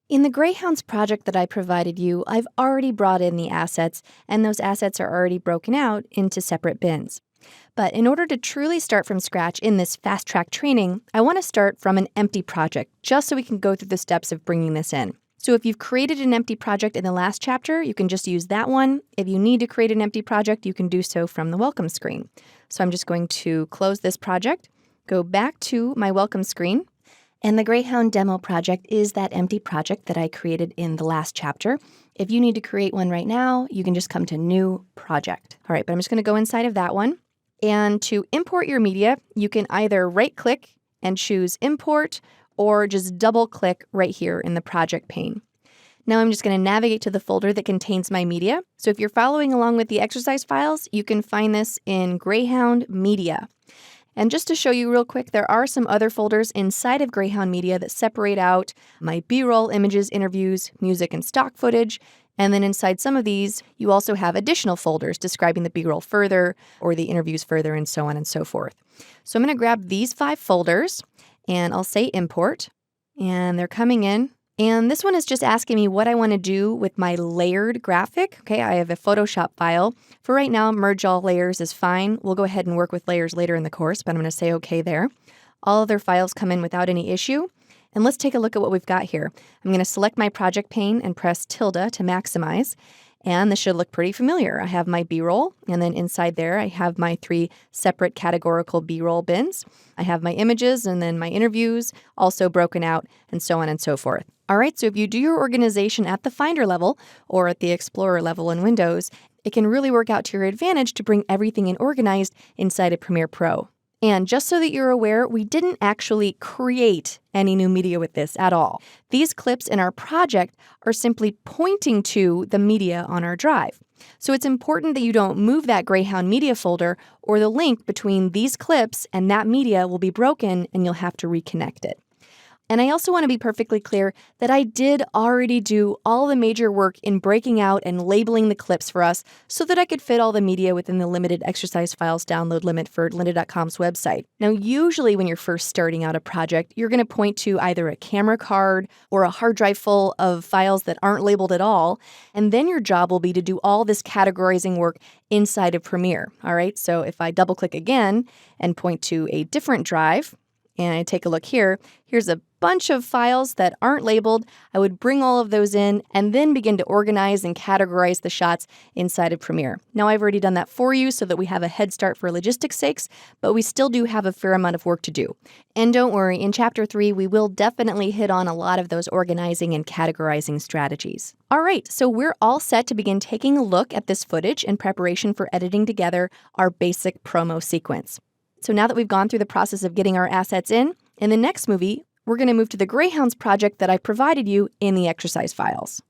In the Greyhounds project that I provided you, I've already brought in the assets, and those assets are already broken out into separate bins. But in order to truly start from scratch in this fast-track training, I want to start from an empty project, just so we can go through the steps of bringing this in. So if you've created an empty project in the last chapter, you can just use that one. If you need to create an empty project, you can do so from the welcome screen. So I'm just going to close this project, go back to my welcome screen, and the Greyhound demo project is that empty project that I created in the last chapter. If you need to create one right now, you can just come to New Project. All right, but I'm just going to go inside of that one. And to import your media, you can either right-click and choose Import, or just double-click right here in the project pane. Now I'm just going to navigate to the folder that contains my media. So if you're following along with the exercise files, you can find this in Greyhound Media. And just to show you real quick, there are some other folders inside of Greyhound Media that separate out my B-roll, images, interviews, music, and stock footage. And then inside some of these, you also have additional folders describing the B-roll further or the interviews further and so on and so forth. So I'm going to grab these 5 folders and I'll say import, and they're coming in. And this one is just asking me what I want to do with my layered graphic. Okay, I have a Photoshop file. For right now, merge all layers is fine. We'll go ahead and work with layers later in the course, but I'm going to say okay there. All other files come in without any issue. And let's take a look at what we've got here. I'm going to select my project pane and press tilde to maximize. And this should look pretty familiar. I have my B-roll, and then inside there I have my 3 separate categorical B-roll bins. I have my images and then my interviews also broken out, and so on and so forth. All right, so if you do your organization at the Finder level or at the Explorer level in Windows, it can really work out to your advantage to bring everything in organized inside of Premiere Pro. And just so that you're aware, we didn't actually create any new media with this at all. These clips in our project are simply pointing to the media on our drive. So it's important that you don't move that Greyhound media folder, or the link between these clips and that media will be broken and you'll have to reconnect it. And I also want to be perfectly clear that I did already do all the major work in breaking out and labeling the clips for us so that I could fit all the media within the limited exercise files download limit for lynda.com's website. Now, usually when you're first starting out a project, you're going to point to either a camera card or a hard drive full of files that aren't labeled at all, and then your job will be to do all this categorizing work inside of Premiere. All right, so if I double-click again and point to a different drive, and I take a look here, here's a bunch of files that aren't labeled. I would bring all of those in and then begin to organize and categorize the shots inside of Premiere. Now, I've already done that for you so that we have a head start for logistics sakes, but we still do have a fair amount of work to do. And don't worry, in Chapter 3, we will definitely hit on a lot of those organizing and categorizing strategies. All right, so we're all set to begin taking a look at this footage in preparation for editing together our basic promo sequence. So now that we've gone through the process of getting our assets in the next movie, we're going to move to the Greyhounds project that I provided you in the exercise files.